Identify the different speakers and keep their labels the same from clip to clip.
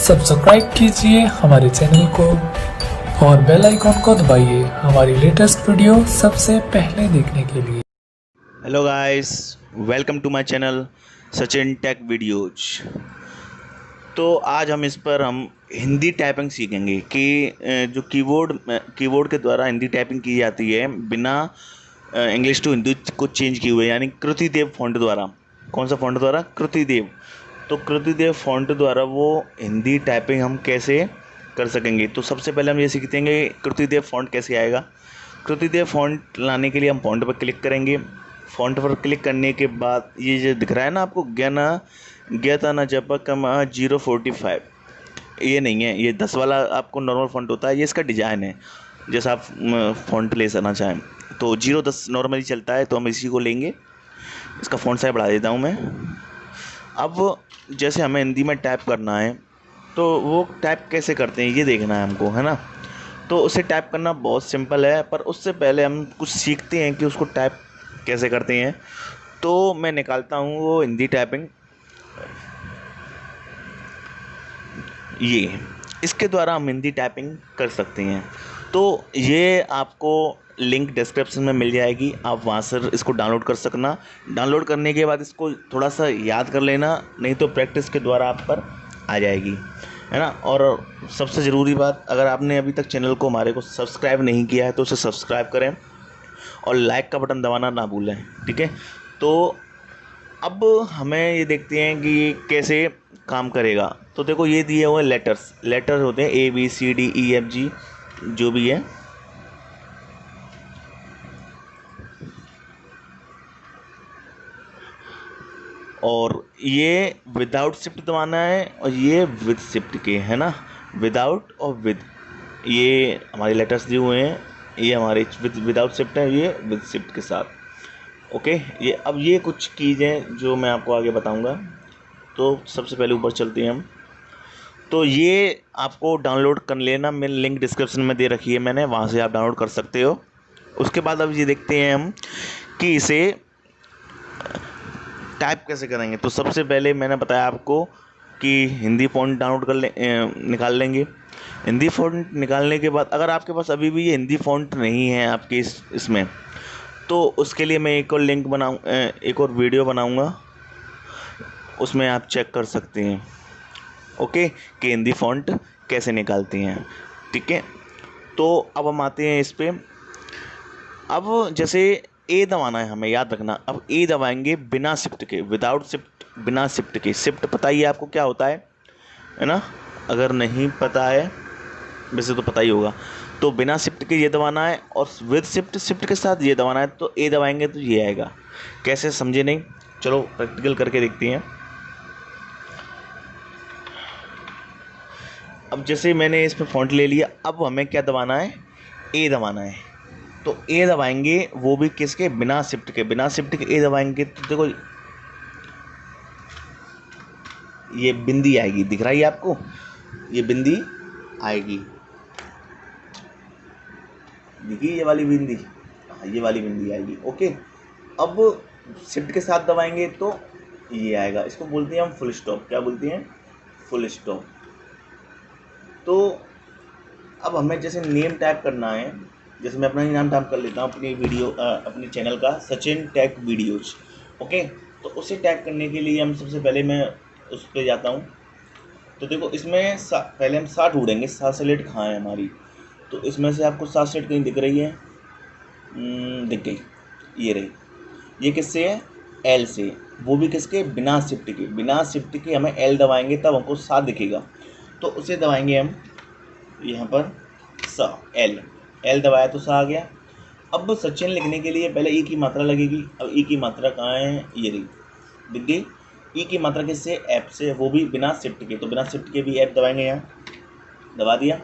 Speaker 1: Subscribe कीजिए हमारे channel को और बेल आइकॉन को दबाइए हमारी लेटेस्ट वीडियो सबसे पहले देखने के लिए।
Speaker 2: Hello guys, welcome to my channel Sachin tech videos. तो आज हम हिंदी टाइपिंग सीखेंगे कि जो कीबोर्ड के द्वारा हिंदी टाइपिंग की जाती है बिना इंग्लिश टू हिंदी को चेंज किए हुए, यानी कृतिदेव फॉन्ट द्वारा। कौन सा फॉन्ट द्वारा? कृतिदेव। तो कृतिदेव फॉन्ट द्वारा वो हिंदी टाइपिंग हम कैसे कर सकेंगे। तो सबसे पहले हम ये सीखते हैं कि कृतिदेव फॉन्ट कैसे आएगा। कृतिदेव फॉन्ट लाने के लिए हम फॉन्ट पर क्लिक करेंगे। फॉन्ट पर क्लिक करने के बाद ये जो दिख रहा है ना आपको, ज्ञाना जपा कमा 045, ये नहीं है, ये 10 वाला आपको नॉर्मल फॉन्ट होता है। ये इसका डिज़ाइन है, जैसा आप फॉन्ट ले करना चाहें। तो 010 नॉर्मली चलता है, तो हम इसी को लेंगे। इसका फॉन्ट साइज बढ़ा देता हूँ मैं। अब जैसे हमें हिंदी में टाइप करना है, तो वो टाइप कैसे करते हैं ये देखना है हमको, है ना। तो उसे टाइप करना बहुत सिंपल है, पर उससे पहले हम कुछ सीखते हैं कि उसको टाइप कैसे करते हैं। तो मैं निकालता हूँ वो हिंदी टाइपिंग, ये इसके द्वारा हम हिंदी टाइपिंग कर सकते हैं। तो ये आपको लिंक डिस्क्रिप्शन में मिल जाएगी, आप वहाँ से इसको डाउनलोड कर सकना। डाउनलोड करने के बाद इसको थोड़ा सा याद कर लेना, नहीं तो प्रैक्टिस के द्वारा आप पर आ जाएगी, है ना। और सबसे ज़रूरी बात, अगर आपने अभी तक चैनल को हमारे को सब्सक्राइब नहीं किया है तो उसे सब्सक्राइब करें और लाइक का बटन दबाना ना भूलें, ठीक है। तो अब हमें ये देखते हैं कि ये कैसे काम करेगा। तो देखो, ये दिए हुए लेटर्स होते हैं ABCDEFG, जो भी है। और ये विदाउट शिफ्ट दबाना है और ये विद शिफ्ट के, है ना। विदाउट और विद, ये हमारे लेटर्स दिए हुए हैं। ये हमारे विदाउट शिफ्ट है, ये विद शिफ्ट के साथ। ओके, ये कुछ चीज़ें जो मैं आपको आगे बताऊंगा। तो सबसे पहले ऊपर चलते हैं हम। तो ये आपको डाउनलोड कर लेना, मेरी लिंक डिस्क्रिप्शन में दे रखी है मैंने, वहाँ से आप डाउनलोड कर सकते हो। उसके बाद अब ये देखते हैं हम कि इसे टाइप कैसे करेंगे। तो सबसे पहले मैंने बताया आपको कि हिंदी फ़ॉन्ट डाउनलोड निकाल लेंगे। हिंदी फ़ॉन्ट निकालने के बाद अगर आपके पास अभी भी ये हिंदी फ़ॉन्ट नहीं है आपके इसमें, तो उसके लिए मैं एक और लिंक एक और वीडियो बनाऊँगा, उसमें आप चेक कर सकते हैं, ओके, कि हिंदी फ़ॉन्ट कैसे निकालती हैं, ठीक है। तो अब हम आते हैं इस पे। अब जैसे ए दबाना है, हमें याद रखना। अब ए दबाएंगे बिना शिफ्ट के, विदाउट शिफ्ट, बिना शिफ्ट के। शिफ्ट पता ही है आपको क्या होता है ना। अगर नहीं पता है, वैसे तो पता ही होगा। तो बिना शिफ्ट के ये दबाना है, और विद शिफ्ट, शिफ्ट के साथ ये दबाना है। तो ए दबाएंगे तो ये आएगा। कैसे, समझे नहीं? चलो प्रैक्टिकल करके देखते हैं। अब जैसे मैंने इस पर फॉन्ट ले लिया, अब हमें क्या दबाना है? ए दबाना है। तो ए दबाएंगे, वो भी किसके? बिना शिफ्ट के। बिना शिफ्ट के ए दबाएंगे तो देखो ये बिंदी आएगी, दिख रही है आपको? ये बिंदी आएगी, दिखी ये वाली बिंदी? हाँ, ये वाली बिंदी आएगी, ओके। अब शिफ्ट के साथ दबाएंगे तो ये आएगा। इसको बोलते हैं हम फुल स्टॉप। क्या बोलते हैं? Full stop. तो अब हमें जैसे नेम टाइप करना है, जैसे मैं अपना ही नाम टाइप कर लेता हूँ अपने चैनल का, सचिन टेक वीडियोज, ओके। तो उसे टाइप करने के लिए हम सबसे पहले मैं उस पर जाता हूँ। तो देखो, इसमें पहले हम 60 ढूंढेंगे, 60 सेलेक्ट कहाँ है हमारी। तो इसमें से आपको 60 सेलेक्ट कहीं दिख रही है? दिख गई, ये रही। ये किससे है? एल से। वो भी किसके? बिना शिफ्ट के। बिना शिफ्ट के हमें एल दबाएंगे तब हमको 7 दिखेगा। तो उसे दबाएंगे हम यहाँ पर, सा, एल। एल दबाया तो सा आ गया। अब सचिन लिखने के लिए पहले ई की मात्रा लगेगी। अब ई की मात्रा कहाँ है? ये रही, दिख गई। ई की मात्रा किससे? एफ से, वो भी बिना शिफ्ट के। तो बिना शिफ्ट के भी एफ दबाएंगे, यहाँ दबा दिया,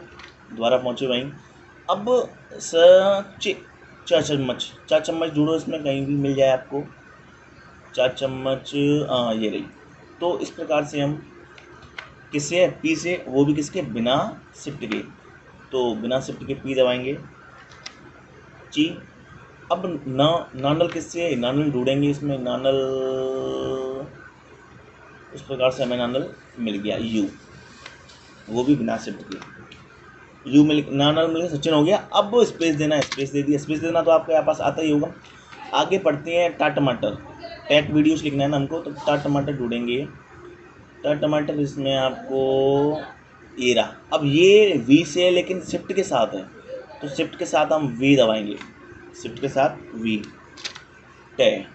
Speaker 2: दोबारा पहुँचे वहीं। अब चार चम्मच ढूंढो, इसमें कहीं भी मिल जाए आपको। 4 चम्मच, हाँ ये रही। तो इस प्रकार से हम किससे? पी से, वो भी किसके? बिना शिफ्ट के। तो बिना शिफ्ट के पी दबाएंगे, ची। अब नानल किससे है? नानल ढूंढेंगे इसमें, नानल, इस प्रकार से हमें नानल मिल गया, यू। वो भी बिना शिफ्ट के। यू मिल नाना मिल सचिन हो गया। अब स्पेस देना है, स्पेस दे दिया। स्पेस देना तो आपके पास आता ही होगा। आगे पढ़ते हैं टा टमाटर। टैग वीडियोस लिखना है ना हमको, तो टा टमाटर ढूंढेंगे। टा टमाटर इसमें आपको ये रहा। अब ये वी से है लेकिन शिफ्ट के साथ है, तो शिफ्ट के साथ हम वी दबाएंगे, शिफ्ट के साथ वी टे।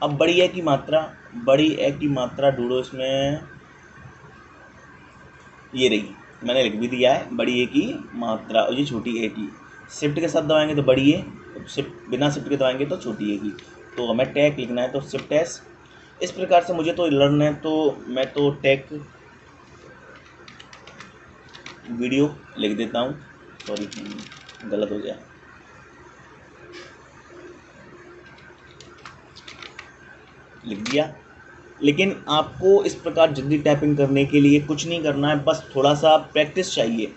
Speaker 2: अब बड़ी ए की मात्रा, बड़ी ए की मात्रा ढूंढो इसमें। ये रही, मैंने लिख भी दिया है बड़ी ए की मात्रा, और ये छोटी ए की। शिफ्ट के साथ दबाएंगे तो बड़ी ए, शिफ्ट बिना शिफ्ट के दबाएंगे तो छोटी ए की। तो हमें टैग लिखना है तो शिफ्ट एस। इस प्रकार से मुझे तो लर्न है, तो मैं तो टैग वीडियो लिख देता हूँ। सॉरी गलत हो गया। लिख दिया। लेकिन आपको इस प्रकार जल्दी टाइपिंग करने के लिए कुछ नहीं करना है, बस थोड़ा सा प्रैक्टिस चाहिए।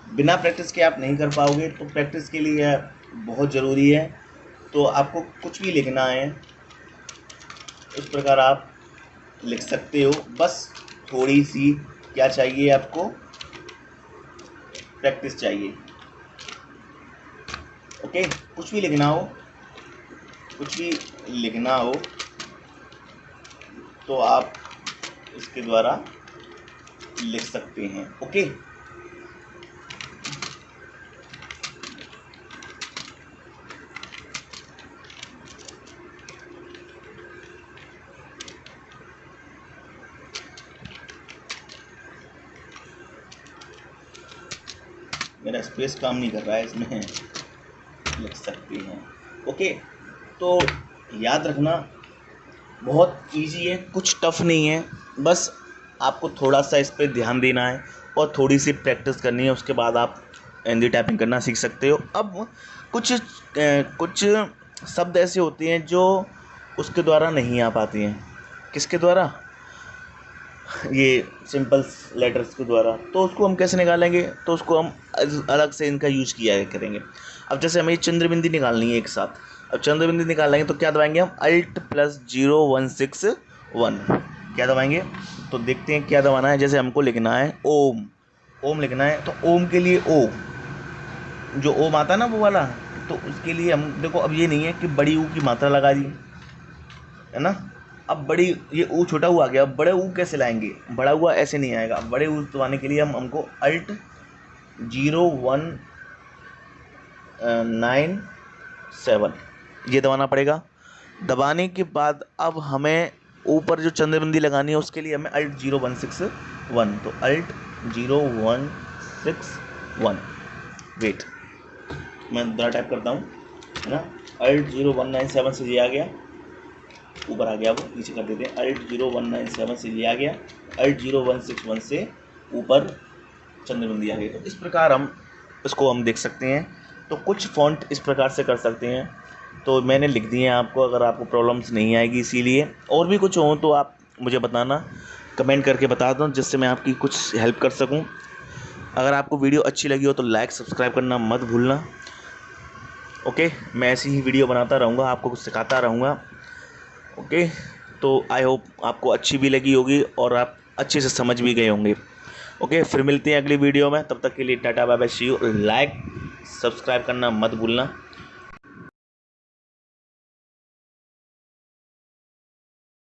Speaker 2: बिना प्रैक्टिस के आप नहीं कर पाओगे, तो प्रैक्टिस के लिए बहुत ज़रूरी है। तो आपको कुछ भी लिखना है इस प्रकार आप लिख सकते हो, बस थोड़ी सी क्या चाहिए आपको, प्रैक्टिस चाहिए। ओके, कुछ भी लिखना हो, कुछ भी लिखना हो तो आप इसके द्वारा लिख सकते हैं। ओके, मेरा स्पेस काम नहीं कर रहा है इसमें, लिख सकते हैं। ओके, तो याद रखना बहुत इजी है, कुछ टफ नहीं है, बस आपको थोड़ा सा इस पर ध्यान देना है और थोड़ी सी प्रैक्टिस करनी है। उसके बाद आप हिंदी टाइपिंग करना सीख सकते हो। अब कुछ शब्द ऐसे होते हैं जो उसके द्वारा नहीं आ पाती हैं। किसके द्वारा? ये सिंपल लेटर्स के द्वारा। तो उसको हम कैसे निकालेंगे? तो उसको हम अलग से इनका यूज किया करेंगे। अब जैसे हमें चंद्रबिंदी निकालनी है एक साथ। अब चंद्रबिंदी निकालेंगे तो क्या दबाएंगे हम? Alt + 0161। क्या दबाएंगे? तो देखते हैं क्या दबाना है। जैसे हमको लिखना है ओम, ओम लिखना है, तो ओम के लिए ओ, जो ओम आता है ना वो वाला, तो उसके लिए हम देखो, अब ये नहीं है कि बड़ी ऊ की मात्रा लगा दी है ना। अब बड़ी ये ऊ छोटा ऊ आ गया, अब बड़े ऊ कैसे लाएंगे? बड़ा हुआ ऐसे नहीं आएगा। बड़े ऊ दबाने के लिए हमको Alt 0197 ये दबाना पड़ेगा। दबाने के बाद अब हमें ऊपर जो चंद्रबिंदी लगानी है उसके लिए हमें Alt 0161। तो Alt 0161, वेट मैं दोबारा टाइप करता हूँ, है ना। Alt 0197 से ये आ गया, ऊपर आ गया, वो नीचे कर देते हैं। Alt 0197 से ये आ गया, Alt 0161 से ऊपर चंद्रबिंदी आ गई। तो इस प्रकार हम इसको हम देख सकते हैं। तो कुछ फ़ॉन्ट इस प्रकार से कर सकते हैं, तो मैंने लिख दिए हैं आपको, अगर आपको प्रॉब्लम्स नहीं आएगी। इसीलिए और भी कुछ हो तो आप मुझे बताना, कमेंट करके बता दो, जिससे मैं आपकी कुछ हेल्प कर सकूं। अगर आपको वीडियो अच्छी लगी हो तो लाइक सब्सक्राइब करना मत भूलना। ओके, मैं ऐसी ही वीडियो बनाता रहूँगा, आपको कुछ सिखाता रहूँगा। ओके, तो आई होप आपको अच्छी भी लगी होगी और आप अच्छे से समझ भी गए होंगे। ओके, फिर मिलते हैं अगली वीडियो में। तब तक के लिए tata bye bye, see you. Like subscribe करना मत भूलना।